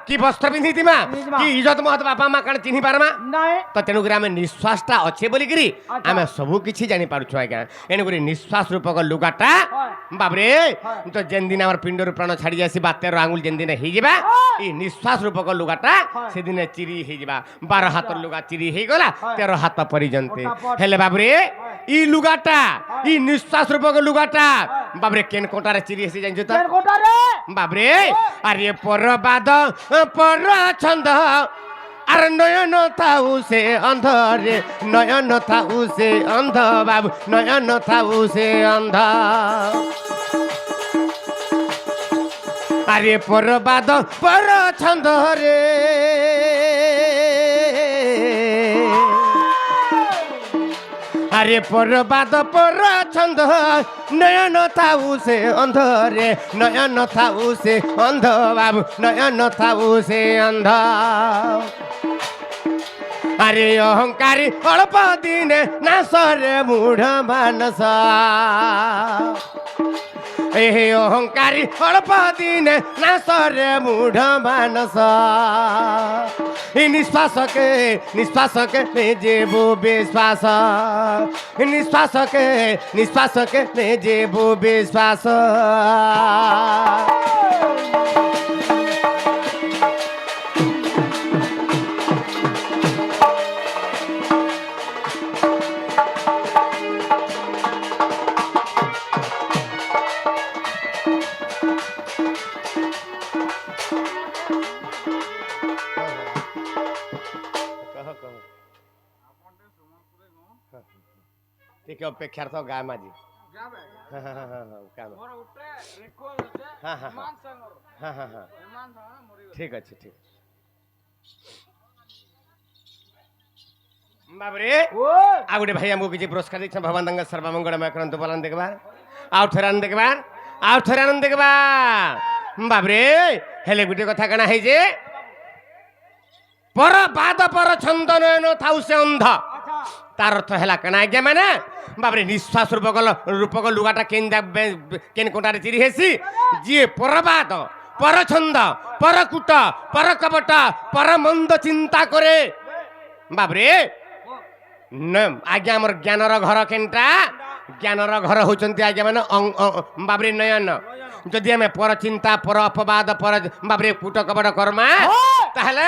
কি বস্ত্র পিঁধিমা কি ইজ্জত মহত বাপা মা কাণ চিহ্নি পারমা নাই তো তেণুকরি আমি নিঃশ্বাসটা অছে বলিকি আমি সবু কিছু জানি পারুছু আজ্ঞা এণুকরি নিঃশ্বাস রূপক লুগাটা বাবরে তো যেন দিন আমার পিণ্ডর প্রাণ ছাড়ি আসি বা 13 আঙুল যেন দিনে হয়ে যাবা এই নিঃশ্বাস রূপক লুগাটা সেদিনে চিরি হয়ে যাবা 12 হাতর লুগা চিরি হয়ে গলা 13 হাত পর্যন্ত হেলে বাবরে ই লুগাটা ই নিঃশ্বাস রূপক লুগাটা বাবরে কেন কোটারে চিরি এসে জানছো তো বাবরে আরে পরবাদ পর ছন্দ আর নয়ন থাউ সে অন্ধ রে নয়ন থাউ সে অন্ধ বাবু নয়ন থাউ সে অন্ধ আরে পরবাদ পর ছন্দ রে আরে পরবাদ পর ছন্দ নয়ন থাউ সে অন্ধ রে নয়ন থাউ সে অন্ধ বাবু নয়ন থাউ সে অন্ধ আরে অহংকারী অল্প দিনে নাশরে মূঢ় মানস এ অহংকারী অল্প দিনে নাশরে মূঢ় মানস নিঃশ্বাসকে নিজেব বিশ্বাস নিঃশ্বাসকে নিজেব বিশ্বাস ଟିକେ ଅପେକ୍ଷାର ତ ଗାଁ ମାଝି ଠିକ ଅଛି ଠିକ ବାବରେ ଆଉ ଗୋଟେ ଭାଇ ଆମକୁ କିଛି ପୁରସ୍କାର ଦେଇଛନ୍ତି ଭଗବାନ ତାଙ୍କ ସର୍ବମଙ୍ଗଳମୟ କରନ୍ତୁ ବୋଲନ୍ ଦେଖିବା ଆଉ ଥରେ ଆନନ୍ଦ ଦେଖିବା ଆଉ ଥରେ ଆନନ୍ଦ ଦେଖିବା ବାବରେ ହେଲେ ଗୋଟେ କଥା କାଣା ହେଇଛି ପର ବାଦ ପର ଛନ୍ଦ ନୟନ ଥାଉ ସେ ଅନ୍ଧ তার অর্থ হেলা কেন আজ্ঞা মানে বাবরে নিঃশ্বাস রূপক লুগাটা কেন কোটারে চিরি হেসি যিয়ে পরবাদ পরছন্দ পরকুট পরকপট পরমন্দ চিন্তা করে বাবরে আজ্ঞা আমার জ্ঞানর ঘর কেনটা জ্ঞানর ঘর হচ্ছেন আজ্ঞা মানে বাবরে নয়ন যদি আমি পর চিন্তা পর অপবাদ পর বাবরে কুট কপট কর্মা তাহলে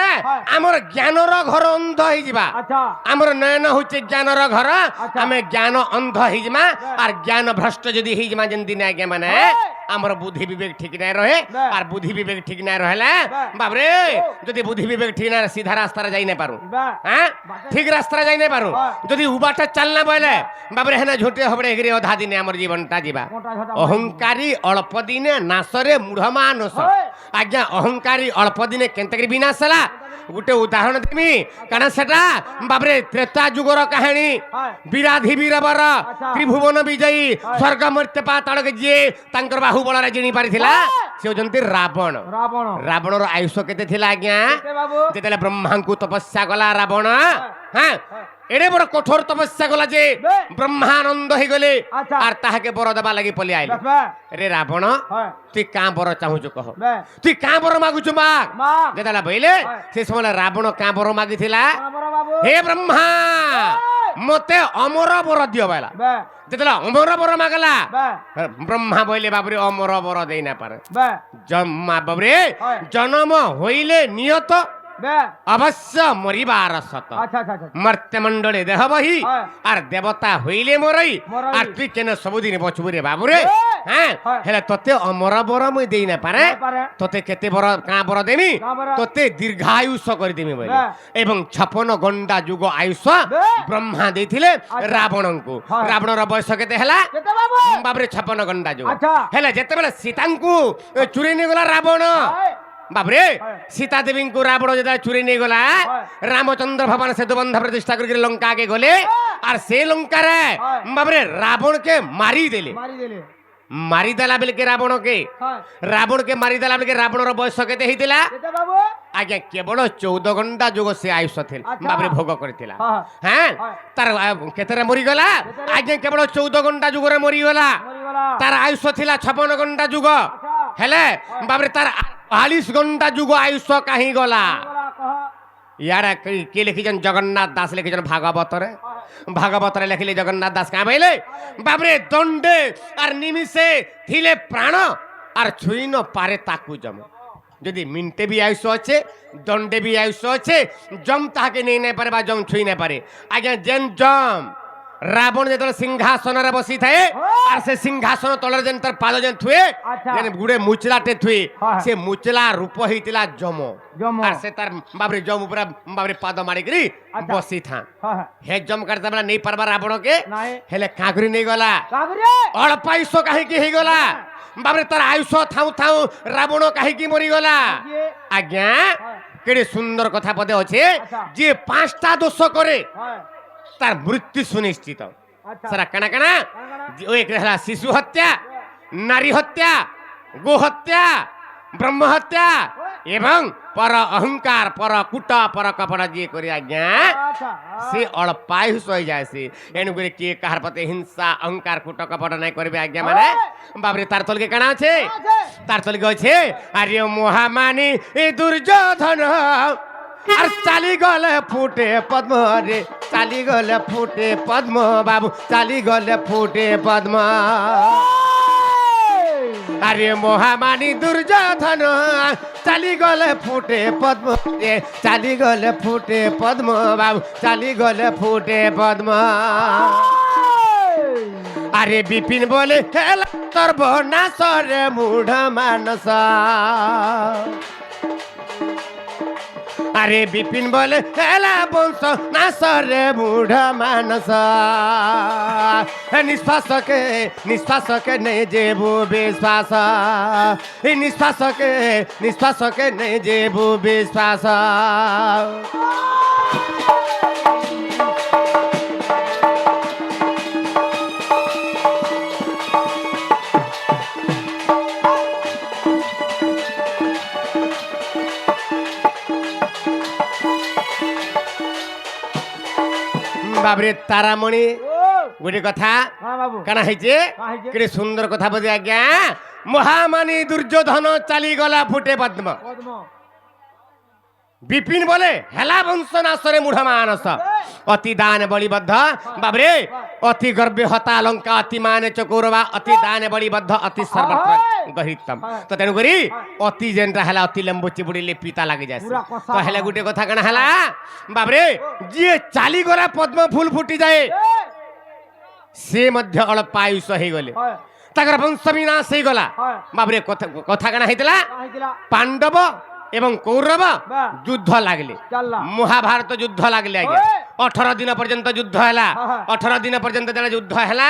আমার জ্ঞানর ঘর অন্ধ হয়ে যা আমার নয়ন হচ্ছে জ্ঞানর ঘর আমি জ্ঞান অন্ধ হয়ে যা আর জ্ঞান ভ্রষ্ট যদি হয়ে যা যেন দিনে আজ্ঞা মানে আমার বুদ্ধি বিবেক ঠিক নাই রহে আর বুদ্ধি বিবেক ঠিক নাই রহলে বাবরে যদি বুদ্ধি বিবেক ঠিক না সিধা রাস্তায় যাই না পারু হ্যাঁ ঠিক রাস্তায় যাই না পারু যদি উবাটা চাল না বলে বাবরে হেনা ঝোটে হবড়ে এগরে অধা দিনে আমার জীবনটা যা অহংকারী অল্প দিনে নাশরে মূঢ় মানস আজ্ঞা অহংকারী অল্প দিনে কেনতকরি বিনাশ হলা গোটে উদাহরণ দেমি কারণ সেটা বাবরে ত্রেতা যুগর কাহিনী বিরাধি বীরবর ত্রিভুবন বিজয়ী স্বর্গ মর্ত্য পাতালকে যে তাঙ্কর বাহুবଳରେ ଜିଣି ପାରିଥିଲା ସେ ହଉଛନ୍ତି ରାବଣ ରାବଣର ଆୟୁଷ କେତେ ଥିଲା ଆଜ୍ଞା ଯେତେବେଳେ ବ୍ରହ୍ମାଙ୍କୁ ତପସ୍ୟା କଲା ରାବଣ হ্যাঁ এড়ে বড় কঠোর তপস্যা কলা যে ব্রহ্মানন্দ হয়ে গলে আর তাহাকে বর দেবা লাগি পলি আইলে রে রাবণ তুই কাঁ বর চাহুଛୁ কহ তুই কাঁ বর মাগুଛୁ মাগ যেতেলা বইলে সে সময় রাবণ কাঁ বর মাগিছিলা হে ব্রহ্মা মতে অমর বর দিও বাইলা যেতেলা অমর বর মাগলা ব্রহ্মা বইলে বাবরে অমর বর দেই না পারে জন্মা বাবরে জন্ম হইলে নিয়ত অবশ্য মরিবার সত মর্ত্যমণ্ডলে দেহ বহি আর দেবতা হইলে মরই আর তুই কেন সবুদিন বছবু রে বাবুরে হ্যাঁ হেলে তোতে অমর বর মুই দেই না পারে তোতে কেতে বর কাঁ বর দেমি তোতে দীর্ঘায়ুষ করে দেমি বলে এবং 56 গন্ডা যুগ আয়ুষ ব্রহ্মা ଦେଇଥିଲେ রাবণଙ୍କୁ রাবণর বয়স কেতে হেলা বাবরে 56 গন্ডা যুগ হেলে যেতেবেলে সীতাଙ୍କୁ চুরি নি গলা রাবণ বাবরে সীতা দেবী को रावण যেটা চুরি নিয়ে গলা রামচন্দ্র ভগবান সেতু বন্ধ প্রতিষ্ঠা করে লঙ্কা কে গলে আর সে লঙ্কা রে বাবরে রাবণ কে মারি দেলে মারি দেলা বেলে কে রাবণ কে মারি দেলা বেলে রাবণর বয়স কেতে হইতিলা আগে কেবল 14 ঘন্টা যোগ সে আয়ুষ থিল বাবরে ভোগ করিতিলা হ্যাঁ তার কেতরে মরি গলা আগে কেবল 14 ঘন্টা যুগরে মরি গলা তার আয়ুষ থিলা 56 ঘন্টা যুগ হেলে বাবরে তার 40 ঘন্টা যুগ আয়ুষ কাহি গলা ইয়ার কে লিখিছেন জগন্নাথ দাস লিখিছেন ভাগবতরে ভাগবতরে লেখিলে জগন্নাথ দাস কাঁ বইলে বাবরে দণ্ডে আর নিমিষে থিলে প্রাণ আর ছুঁই ন পারে তাকু জম যদি মিনটে বি আয়ুষ আছে দণ্ডে বি আয়ুষ আছে জম তাহাকে নেই নাই পারে বা জম ছুঁই নাই পারে আজ্ঞা যেন জম রাবণ যেতବେଳେ সিংহাসନରେ বসি থাকে আর সে সিংহাসন তলে যেন তার পাদ যেন থুয়ে যেন গুড়ে মুচলাটে থুয়ে সে মুচলা রূপ হইতিলা জম আর সে তার বাবরে জম উপরে বাবরে পাদ মারিকি বসি থা হে জম কাটতে বেলা নেই পারবা রাবণকে হেলে কাঁকরি নেই গলা অল্প আয়ুষ কাহিকি হইগলা বাবরে তার আয়ুষ থাউ থাউ রাবণ কাহিকি মরিগলা আজ্ঞা কেড়ে সুন্দর কথা পদে আছে যে 5টা দোষ করে তার মৃত্যু সুনিশ্চিত সারা কানা কানা ওই হলা শিশু হত্যা নারী হত্যা গো হত্যা ব্রহ্ম হত্যা এবং পর অহংকার পর কুট পর কপট যে করে আজ্ঞা সে অল্পায়ুষ হয়ে যায় সে এণুকরি কিଏ কাহার প্রতি হিংসা অহংকার কুট কপট নাই করবে আজ্ঞা মানে বাবরে তার তলকে কানা আছে তার তলকে আছে আরে মহামানী এ দুর্যোধন আর চালি গলে ফুটে পদ্ম রে চালি গলে ফুটে পদ্ম বাবু চালি গলে ফুটে পদ্ম আরে মহামানী দুর্যোধন চালি গলে ফুটে পদ্ম রে চালি গলে ফুটে পদ্ম বাবু চালি গলে ফুটে পদ্ম আরে বিপিন বলে হেলা সর্বনাশ রে মূঢ় মানস আরে বিপিন বলে হেলা বংশ নাশরে মূঢ় মানস নিঃশ্বাসকে নেই যেবু বিশ্বাস নিঃশ্বাসকে নেই যেবু বিশ্বাস বাবরে তারামণি গোটে কথা কানা হয়েছে কেড়ে সুন্দর কথা বোঝে আজ্ঞা মহামানী দুর্যোধন চালিগলা ফুটে পদ্ম বিপিন বলে হেলা বংশ নাশরে মূঢ় মানস অতি দান বলিবদ্ধ বাবরে অতি গর্বে হতা লঙ্কা অতি মানে চকৌরবা অতি দান বলিবদ্ধ অতি সর্বত্র গহিতম তো তেণু করি অতি যেনটা হেলা অতি লেম্বু চিপুড়িলে পিতা লাগি যায় তো হেলে গোটে কথা কানা হেলা বাবরে যিয়ে চালিগলা পদ্ম ফুল ফুটি যায় সে মধ্য অল্প আয়ুষ হয়ে তাকর বংশ বিনাশ হয়ে গলা বাবরে কথা কানা হইতলা পাণ্ডব এবং কৌরব যুদ্ধ লাগলে মহাভারত যুদ্ধ লাগলে আগে 18 দিন পর্যন্ত যুদ্ধ হেলা 18 দিন পর্যন্ত যুদ্ধ হেলা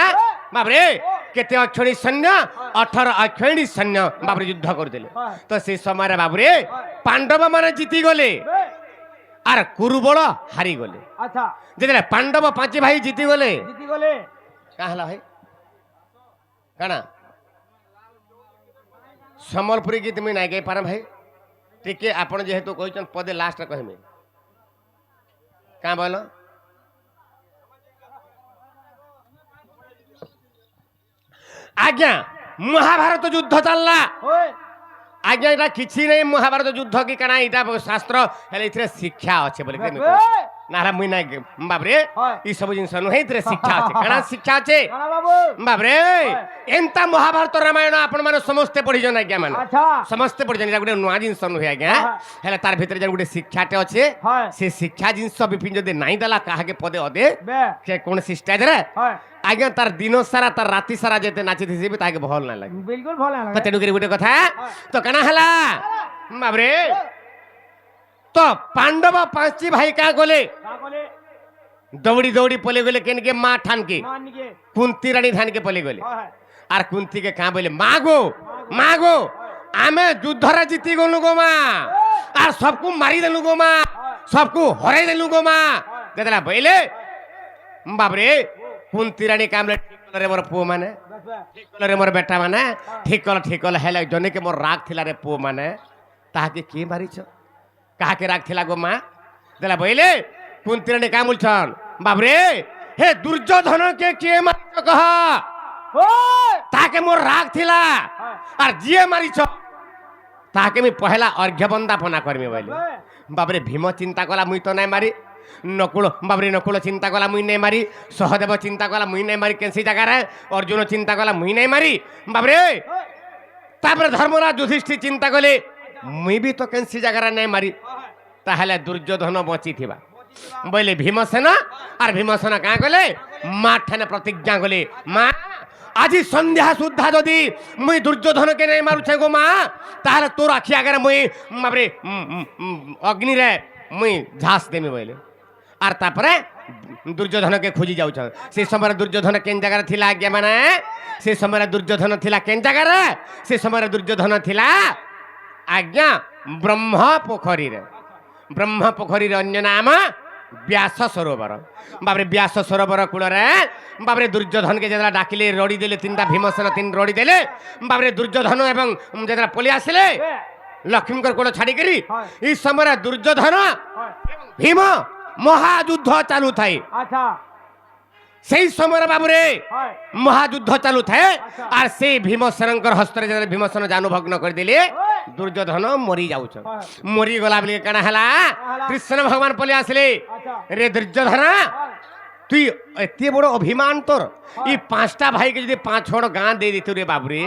বাবরে কেতে অক্ষণী সৈন্য 18 অক্ষণী সৈন্য বাবরে যুদ্ধ করদেলে তো সেই সময় বাবরে পাণ্ডব মানে জিতি গলে আর কুরুবল হারি গলে যেতে পাণ্ডব 5 ভাই জিতি গলে কা হেলা ভাই কানা সম্বলপুରୀ গীত মুই নাই গাই পারে ভাই টিকে আপন যেহেতু কইছন পদে লাস্ট কহিমে কা বল আজ্ঞা মহাভারত যুদ্ধ চাললা আজ্ঞা এটা কিছু নেই মহাভারত যুদ্ধ কি কানা এটা শাস্ত্র হেলে ইথরে শিক্ষা আছে বলে নারা মুই নাই বাবরে এই সব জিনিস নুহে ইথরে শিক্ষা আছে কানা শিক্ষা আছে বাবরে এন্তা মহাভারত রামায়ণ আপন মানে সমস্ত পড়িজন আজ্ঞা মানে সমস্ত পড়িজন এটা গোটে নয়া জিনিস নুহে আজ্ঞা হেলে তার ভিতরে যেন গোটে শিক্ষাতে আছে সে শিক্ষা জিনিস বিপিন যদি নাই দেলা কাহাকে পদে অদে সে কোনসি স্টেজরে আজ্ঞা তার দিন সারা তার রাতি সারা যেতে নাচি দিবি তাকে ভাল না লাগে বিলকুল ভাল না লাগে তেনু করে গোটে কথা তো কানা হেলা বাবরে তো পাণ্ডব 5 ভাই কা গলে দৌড়ি দৌড়ি পলে গলে কেনকে মা ঠানকে কুন্তি রানী ধানকে পলে গলে আর কুন্তি কে কা বলে মা গো आमे युद्धरा जीती गलु गो माँ और सबको मारी देलु गो माँ सबको हराई देलु गो माँ कहला भइले बाबरे कुंती रानी कामले ठीक रे मोर पु माने ठीक रे मोर बेटा माने ठीक कल हेले जने के मोर राग थिला रे पु माने ताके के मारिछ काहा के राग थिला गो माँ देला भइले कुंती रानी काम बोलछन बाबरे हे दुर्योधन के मारिछ कह ताके मोर राग थिला और जिए मारिछ ताके मुई पहला अर्घ्य बंदापना करमी बोले बाबरे भीम चिंता कला मुई तो नहीं मारी नकुल बाबरे नकुल चिंता कला मुई नहीं मारी सहदेव चिंता कला मुई नहीं मारी कैसी जगह रे अर्जुन चिंता कला मुई नहीं मारी बाबरे तापर धर्मराज युधिष्ठिर चिंता कले मुई भी तो कैसी जगह नहीं मारी ताहले दुर्योधन बची थिबा बोले भीमसेन और भीमसेन क्या कले माँ ठाने प्रतिज्ञा कले माँ आज संध्या सुधा जदि मुई दुर्योधन के नहीं मारुछे गो माँ ताहले तोर आखि आगे मुई बाबरे अग्नि रे मुई झास देमी बोले आर तापरे दुर्योधन के खोजी जाउछ से समय दुर्योधन केन जगह थिला आज्ञा माने से समय दुर्योधन थिला केन जगह रे से समय दुर्योधन थिला आज्ञा ब्रह्म पोखरी रे अन्य नाम व्यास सरोवर बाबरे व्यास सरोवर कूल रे बाबरे दुर्योधन के जरा डाकिले रड़ी देले तीनटा भीमसेन तीन रड़ी देले बाबरे दुर्योधन एवं जरा पलि आसिले लक्ष्मीकर कोल छाड़ी करी इस समय दुर्योधन भीम महायुद्ध चालू थाई से समय बाबूरे महायुद्ध चालू थाए और से भीमसेन हस्त भीमसेन जानु भग्न कर दिले दुर्योधन मरी जाउछ मरी गला बोले कना हला कृष्ण भगवान पले आसले रे दुर्योधन तुई एते बड़ अभिमान तोर ई पांचटा भाई के जदि पांच छोड़ गां दे देतु रे बाबूरे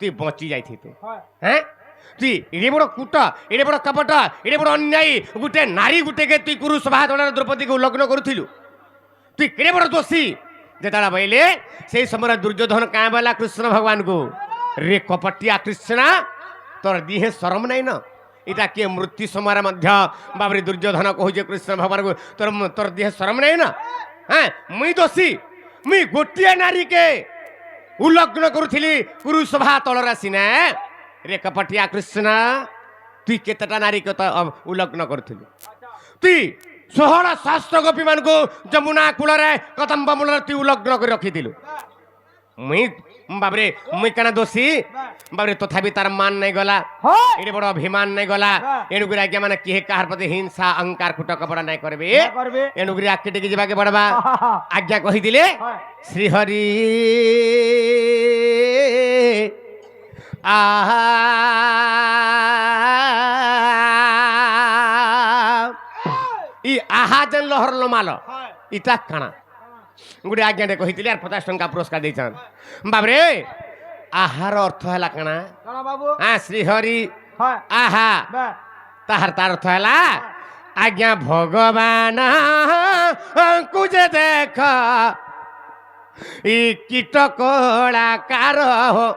तुई बची जाइथि तू हैं तुई एडे बड़ कूट एडे बड़ कपट एडे बड़ अन्यायी गुटे नारी गुटे के तुई कुरुसभा द्रौपदी को लग्न करुथिलु तुई केड़े बड़ दोषी जेताला बोले से समय दुर्योधन क्या बोला कृष्ण भगवान को रे कपटिया कृष्ण तोर दिहे शरम नहीं न इटा किए मृत्यु समय बाबरे दुर्योधन कहूचे कृष्ण भगवान को तोर दिहे शरम नहीं न हाँ मुई दोषी मुई गोटे नारी के उल्लग्न करुली कुरुसभा तलर सीना रे कपटिया कृष्ण तुई केतटा नारी के उल्लग्न करुलु तुई 16 शास्त्र गोपी मान को जमुना कूल कदम्ब मूल तु उल्लग्न कर रखिलु मुई बाबरे मुई कना दोषी बाबरे तथापि तार मान नहीं गला एडे बड़ अभिमान नहीं गला एणुक आज्ञा माने किहे कार प्रति हिंसा अहंकार कुट कपड़ा नहीं करबे एणुक आके टेकी जीवा के बड़बा आज्ञा कहि दिले श्रीहरि आहा ई आहा जन लहर लमाल इटा काना गोटे आज्ञा कही 50 टंका पुरस्कार देछन बाबरे आहार अर्थ है काना हाँ श्रीहरि आहा ताहार तार अर्थ है आज्ञा भगवान कुजे देख ई कीट कलाकार हो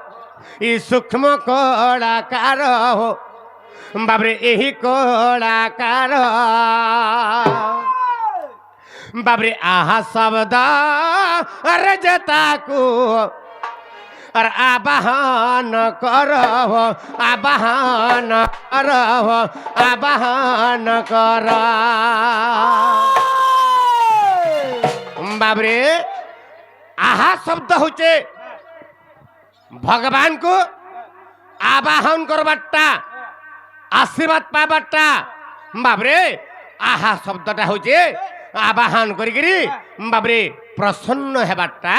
ई सूक्ष्म कलाकार हो बाबरे यही कलाकार बाबरे आहा शब्द अरे जता को और आवाहन करो आवाहन करो आवाहन कर बाबरे आहा शब्द होचे भगवान को आवाहन करबाटा आशीर्वाद पाबाटा बाबरे आहा शब्दटा होचे आवाहन करी बाबरे प्रसन्न हेबाटा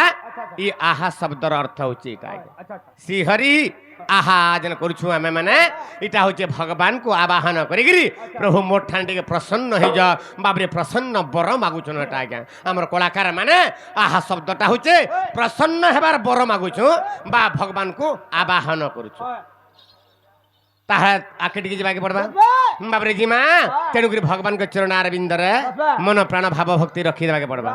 ये आहा शब्दर अर्थ होचे श्रीहरि आहा जन करूछु आमे माने इटा होचे भगवान को आवाहन करी प्रभु मोर ठान टिके प्रसन्न हो जा बाबरे प्रसन्न बर मागुछन एटा आज्ञा हमर कलाकार माने आहा शब्दटा होचे प्रसन्न हेबार बर मागुछु बा भगवान को आवाहन करूछु ताहा आके टिके जीवा के पड़बा बाबरे जीमा तेणुक भगवान के चरण अरविंद रे मन प्राण भाव भक्ति रखी देवा के पड़बा।